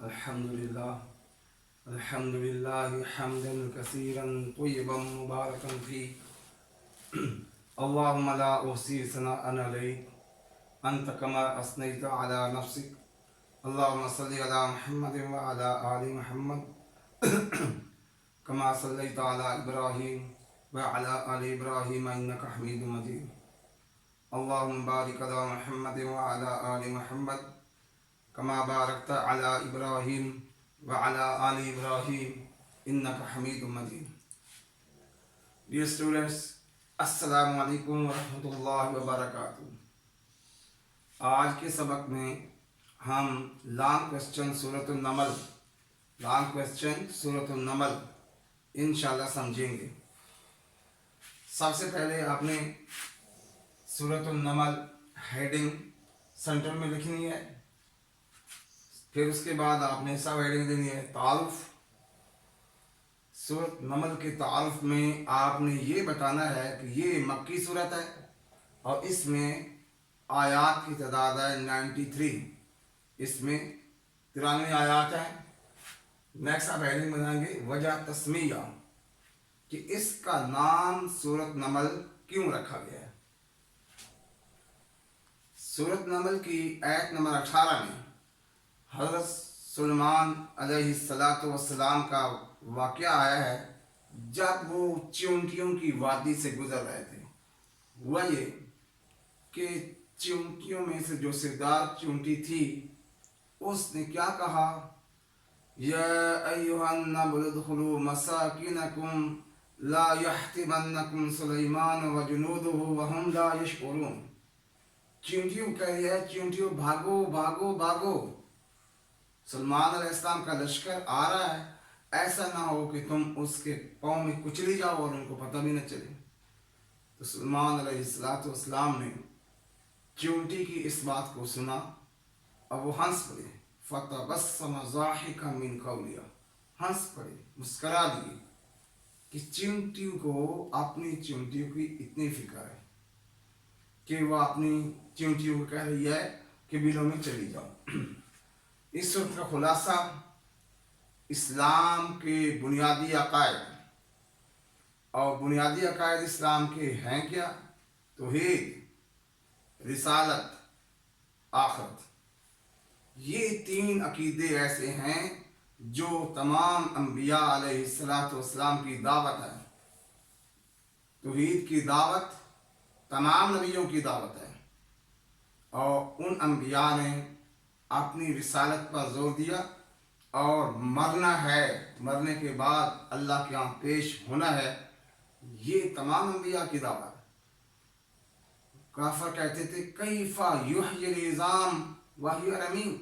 الحمد لله حمدا كثيرا طيبا مباركا فيه. اللهم لا أحصي ثناء عليك أنت كما أثنيت على نفسك. اللهم صل على محمد وعلى آل محمد كما صليت على إبراهيم وعلى آل إبراهيم إنك حميد مجيد. اللهم بارك على محمد وعلى آل محمد كما باركت على إبراهيم وعلى آل إبراهيم إنك حميد مجيد. Dear students, Assalamu alaikum wa rahmatullahi wa barakatuh. आज के सबक में हम लॉन्ग क्वेश्चन सूरतुन नमल इंशाल्लाह समझेंगे. सबसे पहले आपने सूरतुन नमल हेडिंग सेंटर में लिखनी है. फिर उसके बाद आपने सब हेडिंग देनी है. तारुफ, सूरत नमल के तारुफ में आपने ये बताना है कि ये मक्की सूरत है और इसमें आयात की तादाद है 93. इसमें 93 आयात हैं. नेक्स्ट आप हेडिंग बनाएंगे वजह तस्मिया, कि इसका नाम सूरत नमल क्यों रखा गया है. सूरत नमल की आयत नंबर 18 में हज़रत सुलेमान अलैहिस्सलाम का वाक़या आया है जब वो चींटियों की वादी से गुजर रहे थे. हुआ ये कि चींटियों में से जो सरदार चींटी थी उसने क्या कहा, या अय्युहन नबल उदखुलू मसाकिनकुम ला यहतिमन्नकुम सुलेमान व जुनूदुहु व हुम ला यशउरून. चींटियों कह रही है, चींटियों भागो भागो भागो, सुलेमान अलैहिस्सलाम का लश्कर आ रहा है, ऐसा ना हो कि तुम उसके पाँव में कुचली जाओ और उनको पता भी न चले. तो सुलेमान अलैहिस्सलाम ने चींटी की इस बात को सुना और वो हंस पड़े. फतबस्सम ज़ाहिकन मिन क़ौलिहा, हंस पड़े, मुस्करा दिए कि चींटियों को अपनी चींटियों की इतनी फिक्र है कि वह अपनी चींटियों को कह रही है कि बिलों में चली जाओ. इस सूरत का खुलासा इस्लाम के बुनियादी अकायद, और बुनियादी अकायद इस्लाम के हैं क्या, तौहीद, रिसालत, आखिरत. ये 3 अकीदे ऐसे हैं जो तमाम अंबिया अलैहिस्सलाम की दावत है. तौहीद की दावत तमाम नबियों की दावत है और उन अंबिया ने अपनी रिसालत पर जोर दिया और मरना है, मरने के बाद अल्लाह के यहाँ पेश होना है, ये तमाम अंबिया की दावत. काफर कहते थे कैफा युहयिल इज़ाम वहिय रमीम,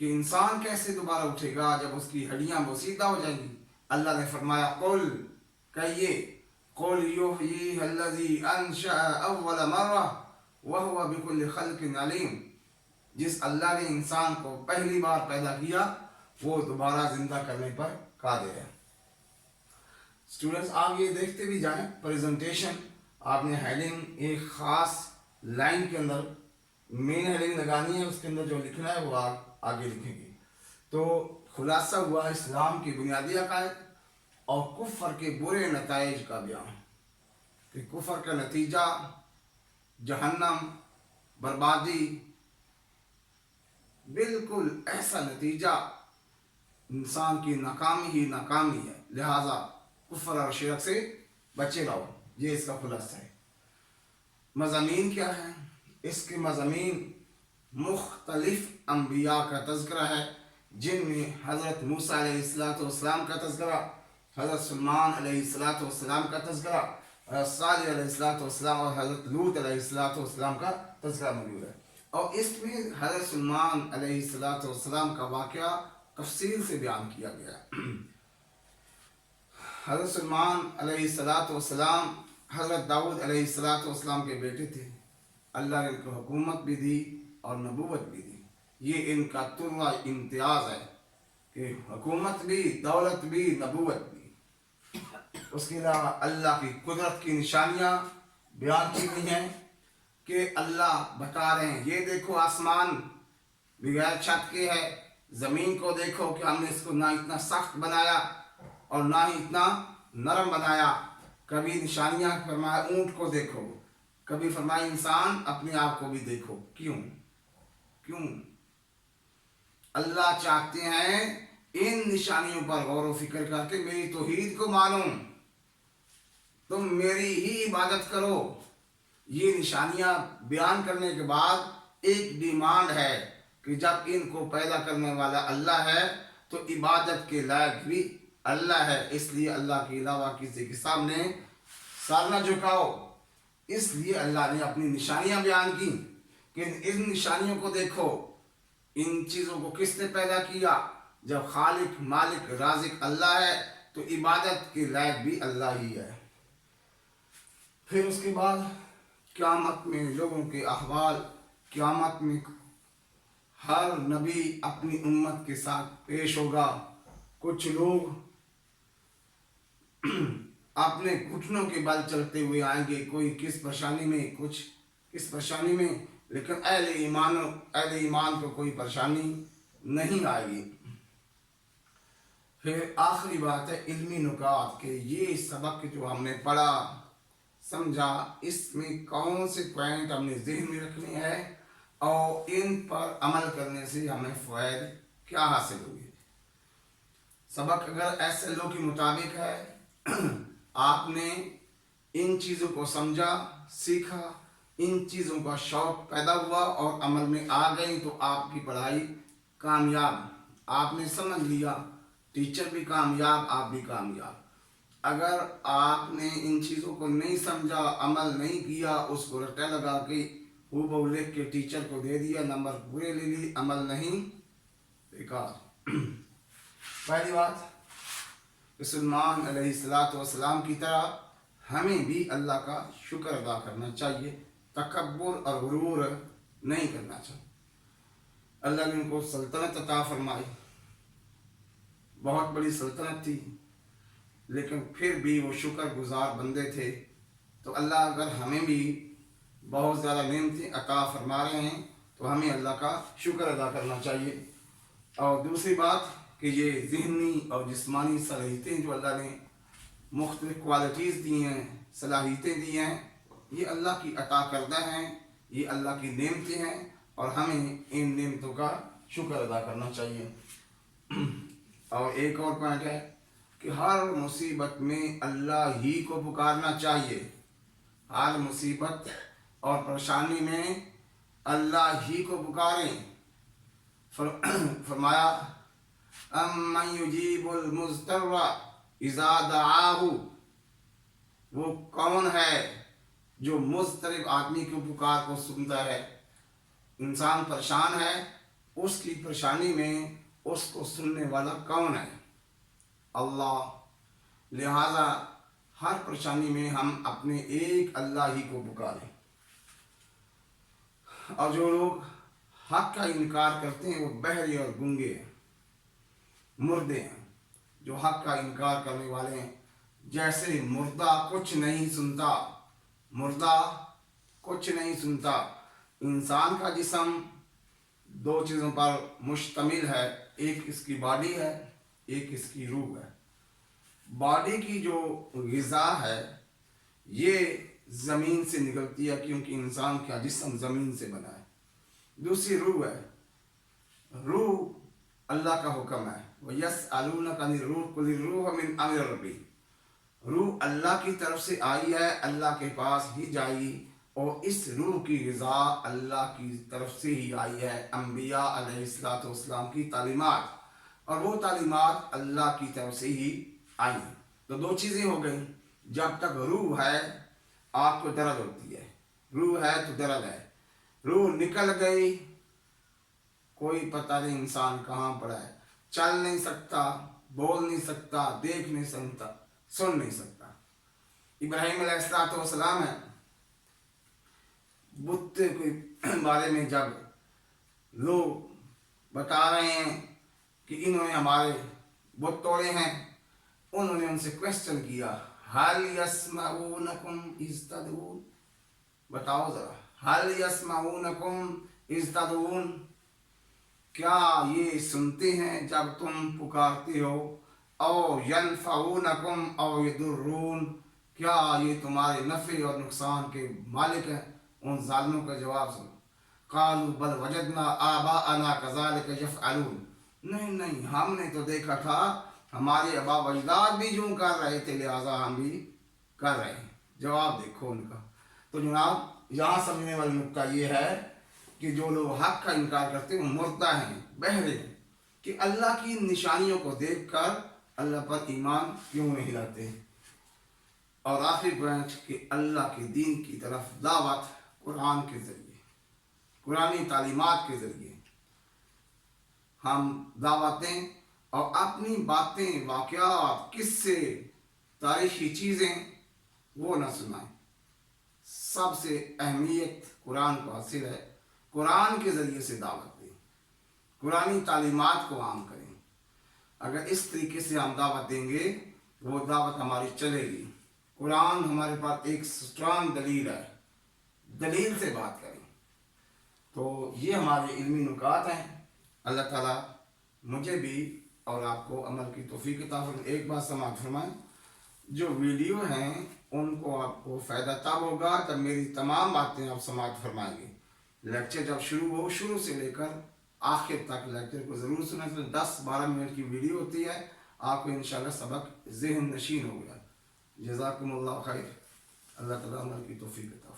कि इंसान कैसे दोबारा उठेगा जब उसकी हड्डियां बोसीदा हो जाएंगी. अल्लाह ने फरमाया कुल, कहिए, कुल युहयिहल्लज़ी अंशअ अव्वल मर्रा व हुवा बिकुल्लि खल्क़िन अलीम. जिस अल्लाह ने इंसान को पहली बार पैदा किया वो दोबारा जिंदा करने पर कादिर है. स्टूडेंट्स, आप ये देखते भी जाएं प्रेजेंटेशन. आपने हेडिंग एक ख़ास लाइन के अंदर मेन हेडिंग लगानी है, उसके अंदर जो लिखना है वो आगे लिखेंगे. तो खुलासा हुआ इस्लाम की बुनियादी अकायद और कुफर के बुरे नताइज का बयान, कि कुफर का नतीजा जहन्नम, बर्बादी, बिल्कुल ऐसा नतीजा, इंसान की नाकामी ही नाकामी है. लिहाजा कुफर और शिरक से बचे रहो. ये इसका खुलासा है. मज़ामीन क्या है? इसके मज़ामीन मुख्तलिफ अंबिया का तज़किरा है, जिनमें हज़रत मूसा अलैहिस्सलाम का तज़किरा, हज़रत सुलेमान अलैहिस्सलाम का तज़किरा, हज़रत सालेह अलैहिस्सलाम और हज़रत लूत अलैहिस्सलाम का तज़किरा मौजूद है. और इसमें हज़रत सुलेमान अलैहिस्सलाम का वाक़या तफसील से बयान किया गया. हज़रत सुलेमान अलैहिस्सलाम हज़रत दाऊद अलैहिस्सलाम के बेटे थे. अल्लाह ने इनको हुकूमत भी दी और नबूवत भी दी. ये इनका तुर्रा इम्तियाज़ है कि हुकूमत भी, दौलत भी, नबूवत भी. उसके अलावा अल्लाह की कुदरत की निशानियाँ बयान की गई हैं कि अल्लाह बता रहे हैं, ये देखो आसमान बगैर छत के है, ज़मीन को देखो कि हमने इसको ना इतना सख्त बनाया और ना ही इतना नरम बनाया। कभी निशानियाँ फरमाया ऊँट को देखो, कभी फरमाया इंसान अपने आप को भी देखो। क्यों? क्यों? अल्लाह चाहते हैं इन निशानियों पर गौर व फिक्र करके मेरी तौहीद को मानो, तुम मेरी ही इबादत करो। ये निशानियां बयान करने के बाद एक डिमांड है कि जब इनको पैदा करने वाला अल्लाह है तो इबादत के लायक भी अल्लाह है, इसलिए अल्लाह के अलावा किसी के सामने सर न झुकाओ। इसलिए अल्लाह ने अपनी निशानियां बयान की कि इन निशानियों को देखो। इन चीज़ों को किसने पैदा किया? जब खालिक मालिक राजिक अल्लाह है तो इबादत के लायक भी अल्लाह ही है। फिर उसके बाद क़यामत में लोगों के अहवाल, क़यामत में हर नबी अपनी उम्मत के साथ पेश होगा। कुछ लोग अपने घुटनों के बल चलते हुए आएंगे, कोई किस परेशानी में, कुछ किस परेशानी में, लेकिन अहले ईमान को कोई परेशानी नहीं आएगी। फिर आखिरी बात है इल्मी नुकात के। ये सबक जो हमने पढ़ा समझा, इसमें कौन से पॉइंट हमने ज़हन में रखने हैं और इन पर अमल करने से हमें फ़ायदे क्या हासिल हुए। सबक अगर ऐसे लोगों के मुताबिक है, आपने इन चीज़ों को समझा, सीखा, इन चीज़ों का शौक़ पैदा हुआ और अमल में आ गई तो आपकी पढ़ाई कामयाब। आपने समझ लिया, टीचर भी कामयाब, आप भी कामयाब। अगर आपने इन चीज़ों को नहीं समझा, अमल नहीं किया, उसको रट्टा लगा के हूबहू लिख के टीचर को दे दिया, नंबर पूरे ले ली, अमल नहीं, बेकार। पहली बात, सुलेमान अलैहिस्सलाम की तरह हमें भी अल्लाह का शुक्र अदा करना चाहिए, तकब्बुर और गुरूर नहीं करना चाहिए। अल्लाह ने उनको सल्तनत अता फरमाई, बहुत बड़ी सल्तनत थी, लेकिन फिर भी वो शुक्र गुजार बंदे थे। तो अल्लाह अगर हमें भी बहुत ज़्यादा नेमतें अता फरमा रहे हैं तो हमें अल्लाह का शुक्र अदा करना चाहिए। और दूसरी बात कि ये ज़हनी और जिस्मानी सलाहियतें जो अल्लाह ने मुख्तलिफ़ क्वालिटीज़ दी हैं, सलाहियतें दी हैं, ये अल्लाह की अता करदा हैं, ये अल्लाह की नेमतें हैं और हमें इन नेमतों का शुक्र अदा करना चाहिए। और एक और पॉइंट है कि हर मुसीबत में अल्लाह ही को पुकारना चाहिए। हर मुसीबत और परेशानी में अल्लाह ही को पुकारें। फरमाया अम्मन युजीबुल मुज़्तर्रा इज़ा दआहु, वो कौन है जो मुज़तरिब आदमी की पुकार को सुनता है। इंसान परेशान है, उसकी परेशानी में उसको सुनने वाला कौन है? अल्लाह। लिहाजा हर परेशानी में हम अपने एक अल्लाह ही को पुकारें। और जो लोग हक का इनकार करते हैं वो बहरे और गूंगे हैं, मुर्दे हैं। जो हक का इनकार करने वाले हैं, जैसे मुर्दा कुछ नहीं सुनता, मुर्दा कुछ नहीं सुनता। इंसान का जिस्म दो चीज़ों पर मुश्तमिल है, एक इसकी बॉडी है, एक इसकी रूह है। बॉडी की जो ग़िज़ा है ये ज़मीन से निकलती है, क्योंकि इंसान का जिस्म ज़मीन से बना है। दूसरी रूह है, रूह अल्लाह का हुक्म है। वयस्अलूनका अनिर रूह कुल रूह मिन अम्रि रब्बी। रूह अल्लाह की तरफ से आई है, अल्लाह के पास ही जाएगी और इस रूह की ग़िज़ा अल्लाह की तरफ से ही आई है। अम्बिया अलैहिस्सलाम की तालीमात, और वो तालीमात अल्लाह की तरफ से ही आई। तो दो चीज़ें हो गई। जब तक रूह है आपको दर्द होती है, रूह है तो दर्द है। रूह निकल गई, कोई पता नहीं इंसान कहाँ पड़ा है, चल नहीं सकता, बोल नहीं सकता, देख नहीं सकता, सुन नहीं सकता। इब्राहीम अलैहिस्सलाम है, बुत के बारे में जब लोग बता रहे हैं कि इन्होंने हमारे बुत तोड़े हैं, उन्होंने उनसे क्वेश्चन किया, हल यस्माऊनकुम इज़ तदऊन। बताओ ज़रा, हल यस्माऊनकुम इज़ तदऊन, کیا یہ سنتے ہیں جب تم پکارتے ہو؟ او ینفعونکم او یضرون، کیا یہ تمہارے نفع اور نقصان کے مالک ہیں؟ ان ظالموں کا جواب سنو، قالوا بل وجدنا آباءنا كذلك يفعلون، نہیں نہیں، ہم نے تو دیکھا تھا ہمارے آباء و اجداد بھی یوں کر رہے تھے، لہٰذا ہم بھی کر رہے ہیں۔ جواب دیکھو ان کا۔ تو جناب یہاں سمجھنے والی نکتہ یہ ہے کہ جو لوگ حق کا انکار کرتے ہیں وہ مردہ ہیں، بہرے ہیں، کہ اللہ کی نشانیوں کو دیکھ کر اللہ پر ایمان کیوں نہیں لاتے۔ اور آخری پوائنٹ کہ اللہ کے دین کی طرف دعوت قرآن کے ذریعے، قرآنی تعلیمات کے ذریعے ہم دعوتیں اور اپنی باتیں، واقعات، قصے، تاریخی چیزیں وہ نہ سنائیں۔ سب سے اہمیت قرآن کو حاصل ہے، قرآن کے ذریعے سے دعوت دیں، قرآنی تعلیمات کو عام کریں۔ اگر اس طریقے سے ہم دعوت دیں گے وہ دعوت ہماری چلے گی۔ قرآن ہمارے پاس ایک اسٹرانگ دلیل ہے، دلیل سے بات کریں۔ تو یہ ہمارے علمی نکات ہیں۔ اللہ تعالیٰ مجھے بھی اور آپ کو عمل کی توفیق عطا فرمائے۔ ایک بات سماعت فرمائیں، جو ویڈیو ہیں ان کو آپ کو فائدہ تب ہوگا جب میری تمام باتیں آپ سماعت فرمائیں گے۔ لیکچر جب شروع ہو، شروع سے لے کر آخر تک لیکچر کو ضرور سنیں۔ 10-12 منٹ کی ویڈیو ہوتی ہے، آپ کو انشاءاللہ سبق ذہن نشین ہو گیا۔ جزاکم اللہ خیر۔ اللہ تعالیٰ عمل کی توفیق عطا